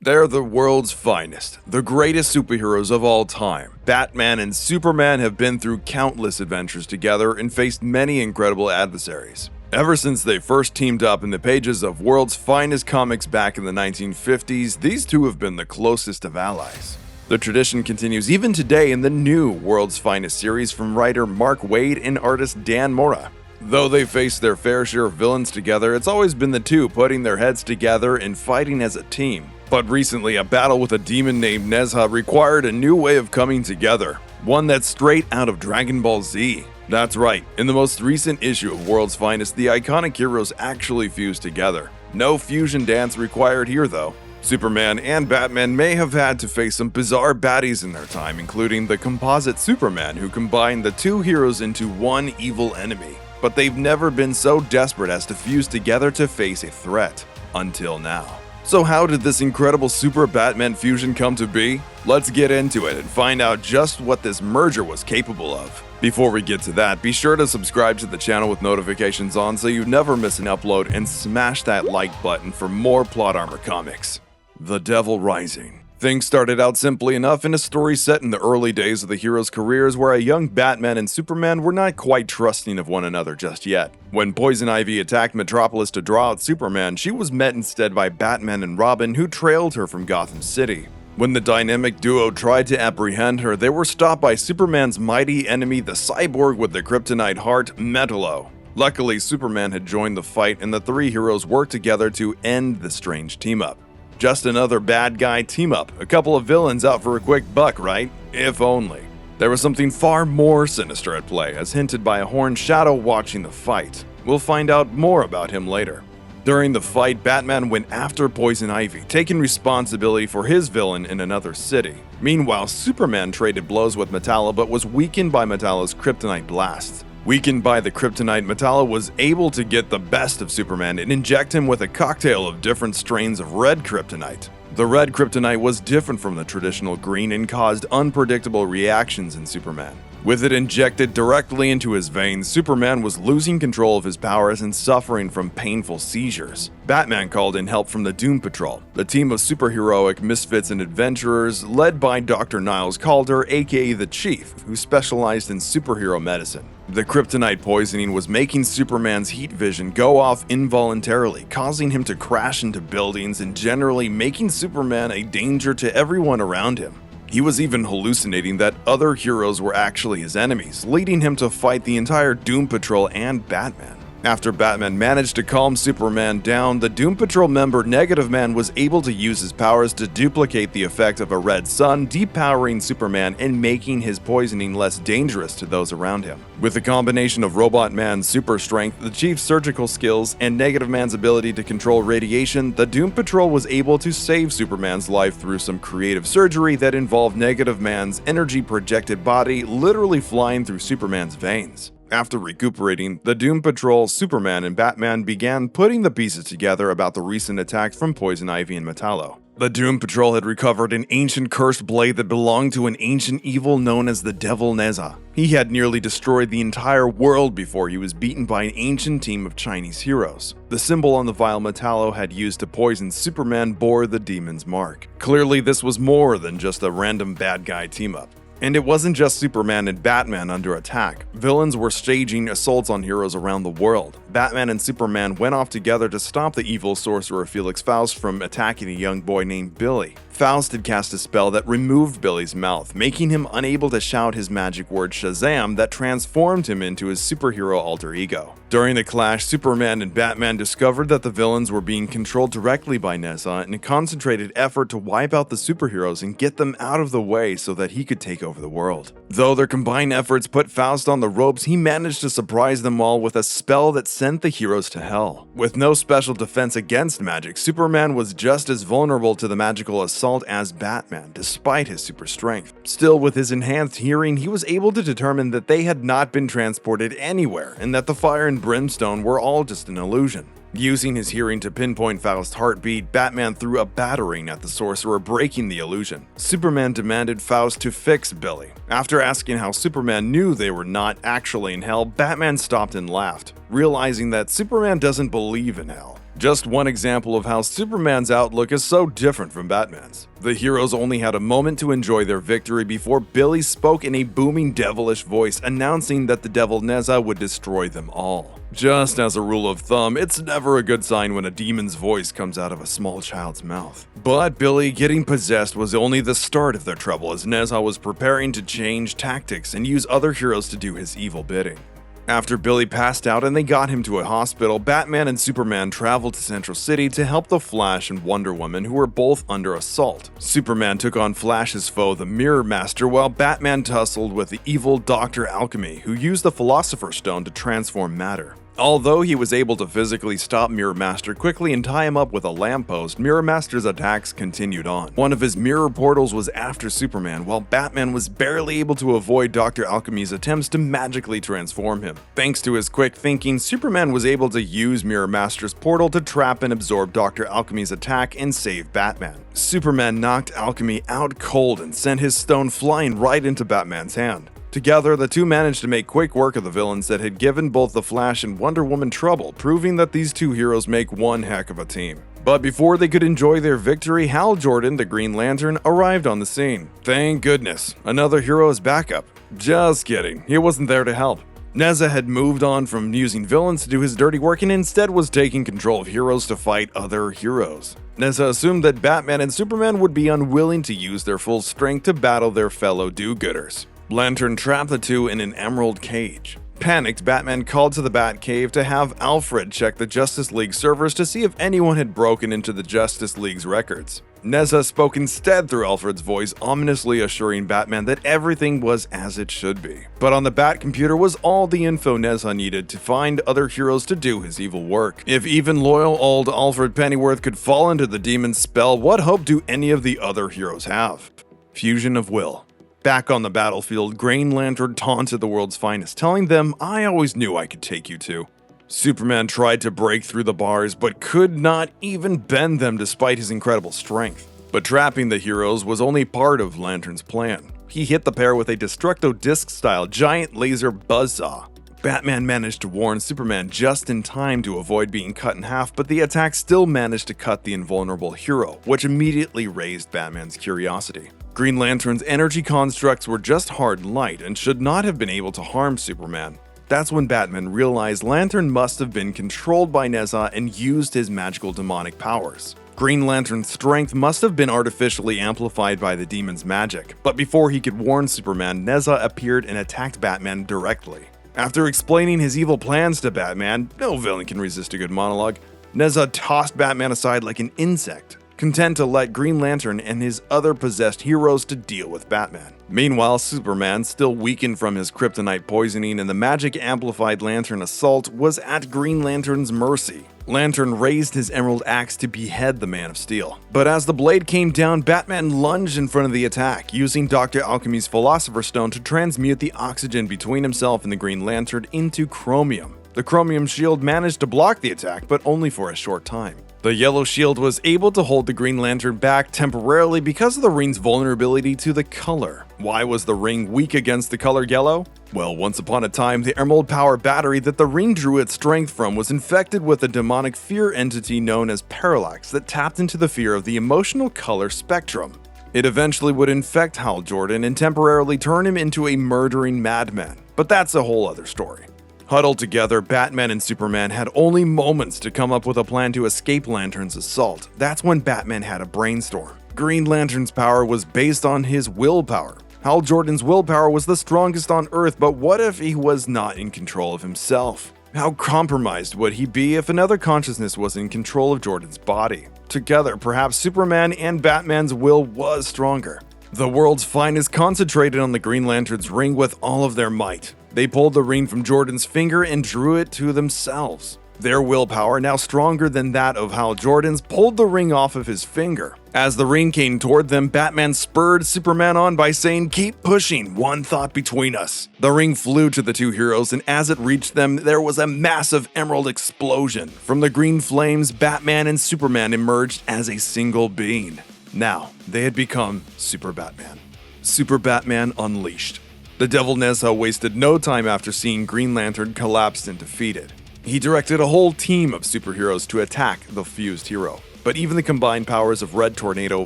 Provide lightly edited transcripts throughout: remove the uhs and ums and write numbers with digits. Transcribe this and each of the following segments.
They're the world's finest, the greatest superheroes of all time. Batman and Superman have been through countless adventures together and faced many incredible adversaries. Ever since they first teamed up in the pages of World's Finest comics back in the 1950s, these two have been the closest of allies. The tradition continues even today in the new World's Finest series from writer Mark Waid and artist Dan Mora. Though they faced their fair share of villains together, it's always been the two putting their heads together and fighting as a team. But recently, a battle with a demon named Nezha required a new way of coming together, one that's straight out of Dragon Ball Z. That's right, in the most recent issue of World's Finest, the iconic heroes actually fused together. No fusion dance required here though. Superman and Batman may have had to face some bizarre baddies in their time, including the composite Superman, who combined the two heroes into one evil enemy. But they've never been so desperate as to fuse together to face a threat. Until now. So how did this incredible SuperBatman fusion come to be? Let's get into it and find out just what this merger was capable of. Before we get to that, be sure to subscribe to the channel with notifications on so you never miss an upload, and smash that like button for more Plot Armor comics. The Devil Rising. Things started out simply enough in a story set in the early days of the heroes' careers where a young Batman and Superman were not quite trusting of one another just yet. When Poison Ivy attacked Metropolis to draw out Superman, she was met instead by Batman and Robin, who trailed her from Gotham City. When the dynamic duo tried to apprehend her, they were stopped by Superman's mighty enemy, the cyborg with the kryptonite heart, Metallo. Luckily, Superman had joined the fight and the three heroes worked together to end the strange team-up. Just another bad guy team-up, a couple of villains out for a quick buck, right? If only. There was something far more sinister at play, as hinted by a horned shadow watching the fight. We'll find out more about him later. During the fight, Batman went after Poison Ivy, taking responsibility for his villain in another city. Meanwhile, Superman traded blows with Metallo but was weakened by Metallo's kryptonite blasts. Weakened by the kryptonite, Metallo was able to get the best of Superman and inject him with a cocktail of different strains of red kryptonite. The red kryptonite was different from the traditional green and caused unpredictable reactions in Superman. With it injected directly into his veins, Superman was losing control of his powers and suffering from painful seizures. Batman called in help from the Doom Patrol, the team of superheroic misfits and adventurers led by Dr. Niles Calder, aka the Chief, who specialized in superhero medicine. The kryptonite poisoning was making Superman's heat vision go off involuntarily, causing him to crash into buildings and generally making Superman a danger to everyone around him. He was even hallucinating that other heroes were actually his enemies, leading him to fight the entire Doom Patrol and Batman. After Batman managed to calm Superman down, the Doom Patrol member Negative Man was able to use his powers to duplicate the effect of a red sun, depowering Superman and making his poisoning less dangerous to those around him. With the combination of Robot Man's super strength, the Chief's surgical skills, and Negative Man's ability to control radiation, the Doom Patrol was able to save Superman's life through some creative surgery that involved Negative Man's energy-projected body literally flying through Superman's veins. After recuperating, the Doom Patrol, Superman, and Batman began putting the pieces together about the recent attacks from Poison Ivy and Metallo. The Doom Patrol had recovered an ancient cursed blade that belonged to an ancient evil known as the Devil Nezha. He had nearly destroyed the entire world before he was beaten by an ancient team of Chinese heroes. The symbol on the vial Metallo had used to poison Superman bore the demon's mark. Clearly, this was more than just a random bad guy team-up. And it wasn't just Superman and Batman under attack. Villains were staging assaults on heroes around the world. Batman and Superman went off together to stop the evil sorcerer Felix Faust from attacking a young boy named Billy. Faust had cast a spell that removed Billy's mouth, making him unable to shout his magic word Shazam that transformed him into his superhero alter ego. During the clash, Superman and Batman discovered that the villains were being controlled directly by Nezha in a concentrated effort to wipe out the superheroes and get them out of the way so that he could take over the world. Though their combined efforts put Faust on the ropes, he managed to surprise them all with a spell that sent the heroes to hell. With no special defense against magic, Superman was just as vulnerable to the magical assault as Batman, despite his super strength. Still, with his enhanced hearing, he was able to determine that they had not been transported anywhere, and that the fire and brimstone were all just an illusion. Using his hearing to pinpoint Faust's heartbeat, Batman threw a battering at the sorcerer, breaking the illusion. Superman demanded Faust to fix Billy. After asking how Superman knew they were not actually in hell, Batman stopped and laughed, realizing that Superman doesn't believe in hell. Just one example of how Superman's outlook is so different from Batman's. The heroes only had a moment to enjoy their victory before Billy spoke in a booming devilish voice announcing that the devil Nezha would destroy them all. Just as a rule of thumb, it's never a good sign when a demon's voice comes out of a small child's mouth. But Billy getting possessed was only the start of their trouble, as Nezha was preparing to change tactics and use other heroes to do his evil bidding. After Billy passed out and they got him to a hospital, Batman and Superman traveled to Central City to help the Flash and Wonder Woman, who were both under assault. Superman took on Flash's foe, the Mirror Master, while Batman tussled with the evil Dr. Alchemy, who used the Philosopher's Stone to transform matter. Although he was able to physically stop Mirror Master quickly and tie him up with a lamppost, Mirror Master's attacks continued on. One of his mirror portals was after Superman, while Batman was barely able to avoid Dr. Alchemy's attempts to magically transform him. Thanks to his quick thinking, Superman was able to use Mirror Master's portal to trap and absorb Dr. Alchemy's attack and save Batman. Superman knocked Alchemy out cold and sent his stone flying right into Batman's hand. Together, the two managed to make quick work of the villains that had given both the Flash and Wonder Woman trouble, proving that these two heroes make one heck of a team. But before they could enjoy their victory, Hal Jordan, the Green Lantern, arrived on the scene. Thank goodness, another hero as backup. Just kidding, he wasn't there to help. Nezha had moved on from using villains to do his dirty work and instead was taking control of heroes to fight other heroes. Nezha assumed that Batman and Superman would be unwilling to use their full strength to battle their fellow do-gooders. Lantern trapped the two in an emerald cage. Panicked, Batman called to the Batcave to have Alfred check the Justice League servers to see if anyone had broken into the Justice League's records. Nezha spoke instead through Alfred's voice, ominously assuring Batman that everything was as it should be. But on the Bat computer was all the info Nezha needed to find other heroes to do his evil work. If even loyal old Alfred Pennyworth could fall into the demon's spell, what hope do any of the other heroes have? Fusion of will. Back on the battlefield, Green Lantern taunted the world's finest, telling them, "I always knew I could take you to." Superman tried to break through the bars, but could not even bend them despite his incredible strength. But trapping the heroes was only part of Lantern's plan. He hit the pair with a Destructo Disc-style giant laser buzzsaw. Batman managed to warn Superman just in time to avoid being cut in half, but the attack still managed to cut the invulnerable hero, which immediately raised Batman's curiosity. Green Lantern's energy constructs were just hard light and should not have been able to harm Superman. That's when Batman realized Lantern must have been controlled by Nezha and used his magical demonic powers. Green Lantern's strength must have been artificially amplified by the demon's magic, but before he could warn Superman, Nezha appeared and attacked Batman directly. After explaining his evil plans to Batman, no villain can resist a good monologue, Nezha tossed Batman aside like an insect, content to let Green Lantern and his other possessed heroes to deal with Batman. Meanwhile, Superman, still weakened from his kryptonite poisoning and the magic-amplified Lantern assault, was at Green Lantern's mercy. Lantern raised his emerald axe to behead the Man of Steel. But as the blade came down, Batman lunged in front of the attack, using Dr. Alchemy's Philosopher's Stone to transmute the oxygen between himself and the Green Lantern into chromium. The chromium shield managed to block the attack, but only for a short time. The yellow shield was able to hold the Green Lantern back temporarily because of the ring's vulnerability to the color. Why was the ring weak against the color yellow? Well, once upon a time, the Emerald Power battery that the ring drew its strength from was infected with a demonic fear entity known as Parallax that tapped into the fear of the emotional color spectrum. It eventually would infect Hal Jordan and temporarily turn him into a murdering madman. But that's a whole other story. Huddled together, Batman and Superman had only moments to come up with a plan to escape Lantern's assault. That's when Batman had a brainstorm. Green Lantern's power was based on his willpower. Hal Jordan's willpower was the strongest on Earth, but what if he was not in control of himself? How compromised would he be if another consciousness was in control of Jordan's body? Together, perhaps Superman and Batman's will was stronger. The world's finest concentrated on the Green Lantern's ring with all of their might. They pulled the ring from Jordan's finger and drew it to themselves. Their willpower, now stronger than that of Hal Jordan's, pulled the ring off of his finger. As the ring came toward them, Batman spurred Superman on by saying, "Keep pushing, one thought between us." The ring flew to the two heroes, and as it reached them, there was a massive emerald explosion. From the green flames, Batman and Superman emerged as a single being. Now, they had become SuperBatman. SuperBatman Unleashed. The Devil Nezha wasted no time after seeing Green Lantern collapsed and defeated. He directed a whole team of superheroes to attack the fused hero. But even the combined powers of Red Tornado,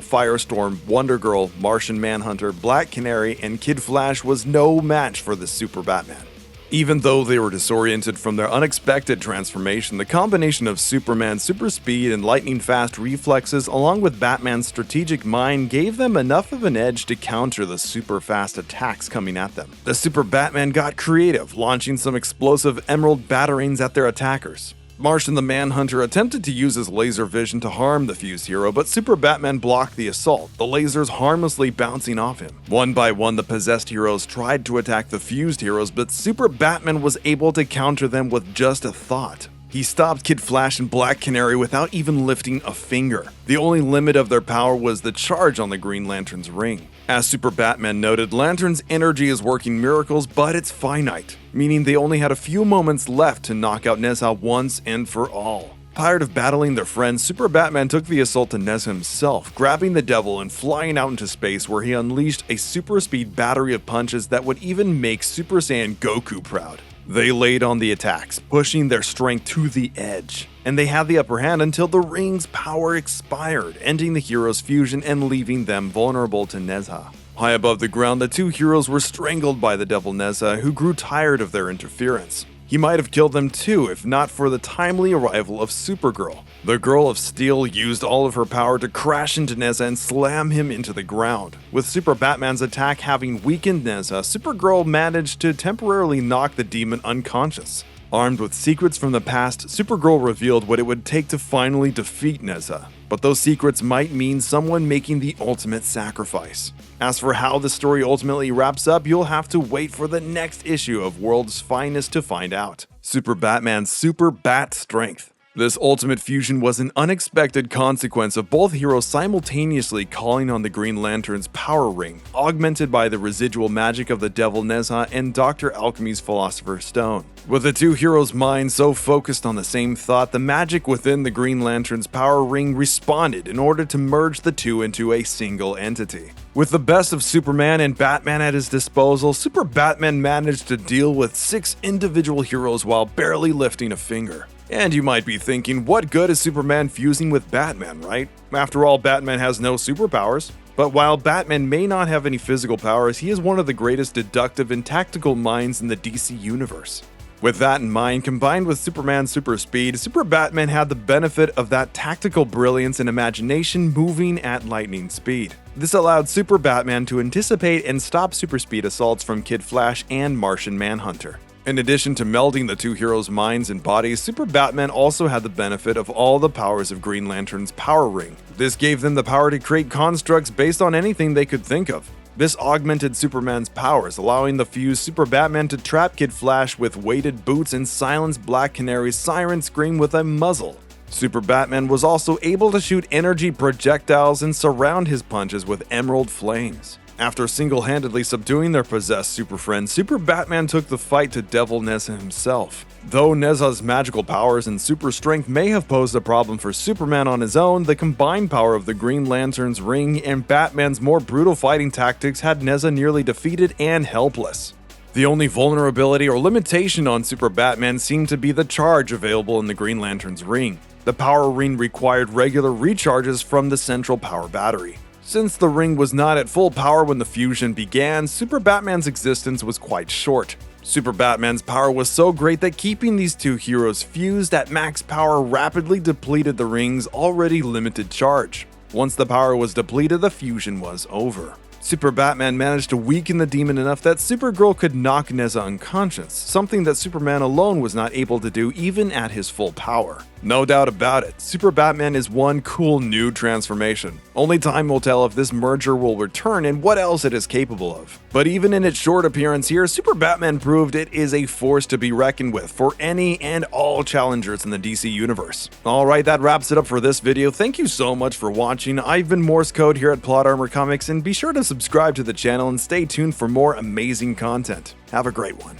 Firestorm, Wonder Girl, Martian Manhunter, Black Canary, and Kid Flash was no match for the SuperBatman. Even though they were disoriented from their unexpected transformation, the combination of Superman's super speed and lightning-fast reflexes along with Batman's strategic mind gave them enough of an edge to counter the super-fast attacks coming at them. The SuperBatman got creative, launching some explosive emerald batarangs at their attackers. Martian the Manhunter attempted to use his laser vision to harm the fused hero, but SuperBatman blocked the assault, the lasers harmlessly bouncing off him. One by one, the possessed heroes tried to attack the fused heroes, but SuperBatman was able to counter them with just a thought. He stopped Kid Flash and Black Canary without even lifting a finger. The only limit of their power was the charge on the Green Lantern's ring. As SuperBatman noted, Lantern's energy is working miracles, but it's finite, meaning they only had a few moments left to knock out Nezha once and for all. Tired of battling their friends, SuperBatman took the assault to Nezha himself, grabbing the devil and flying out into space where he unleashed a super speed battery of punches that would even make Super Saiyan Goku proud. They laid on the attacks, pushing their strength to the edge, and they had the upper hand until the ring's power expired, ending the heroes' fusion and leaving them vulnerable to Nezha. High above the ground, the two heroes were strangled by the devil Nezha, who grew tired of their interference. He might have killed them too if not for the timely arrival of Supergirl. The Girl of Steel used all of her power to crash into Nezha and slam him into the ground. With SuperBatman's attack having weakened Nezha, Supergirl managed to temporarily knock the demon unconscious. Armed with secrets from the past, Supergirl revealed what it would take to finally defeat Nezha. But those secrets might mean someone making the ultimate sacrifice. As for how the story ultimately wraps up, you'll have to wait for the next issue of World's Finest to find out. SuperBatman's Super Bat Strength. This ultimate fusion was an unexpected consequence of both heroes simultaneously calling on the Green Lantern's power ring, augmented by the residual magic of the Devil Nezha and Dr. Alchemy's Philosopher's Stone. With the two heroes' minds so focused on the same thought, the magic within the Green Lantern's power ring responded in order to merge the two into a single entity. With the best of Superman and Batman at his disposal, SuperBatman managed to deal with 6 individual heroes while barely lifting a finger. And you might be thinking, what good is Superman fusing with Batman, right? After all, Batman has no superpowers. But while Batman may not have any physical powers, he is one of the greatest deductive and tactical minds in the DC universe. With that in mind, combined with Superman's super speed, SuperBatman had the benefit of that tactical brilliance and imagination moving at lightning speed. This allowed SuperBatman to anticipate and stop super speed assaults from Kid Flash and Martian Manhunter. In addition to melding the two heroes' minds and bodies, SuperBatman also had the benefit of all the powers of Green Lantern's power ring. This gave them the power to create constructs based on anything they could think of. This augmented Superman's powers, allowing the fused SuperBatman to trap Kid Flash with weighted boots and silence Black Canary's siren scream with a muzzle. SuperBatman was also able to shoot energy projectiles and surround his punches with emerald flames. After single-handedly subduing their possessed super friends, SuperBatman took the fight to Devil Nezha himself. Though Nezha's magical powers and super strength may have posed a problem for Superman on his own, the combined power of the Green Lantern's ring and Batman's more brutal fighting tactics had Nezha nearly defeated and helpless. The only vulnerability or limitation on SuperBatman seemed to be the charge available in the Green Lantern's ring. The power ring required regular recharges from the central power battery. Since the ring was not at full power when the fusion began, SuperBatman's existence was quite short. SuperBatman's power was so great that keeping these two heroes fused at max power rapidly depleted the ring's already limited charge. Once the power was depleted, the fusion was over. SuperBatman managed to weaken the demon enough that Supergirl could knock Nezha unconscious, something that Superman alone was not able to do even at his full power. No doubt about it, SuperBatman is one cool new transformation. Only time will tell if this merger will return and what else it is capable of. But even in its short appearance here, SuperBatman proved it is a force to be reckoned with for any and all challengers in the DC universe. Alright, that wraps it up for this video. Thank you so much for watching. I've been Morse Code here at Plot Armor Comics, and be sure to subscribe to the channel and stay tuned for more amazing content. Have a great one.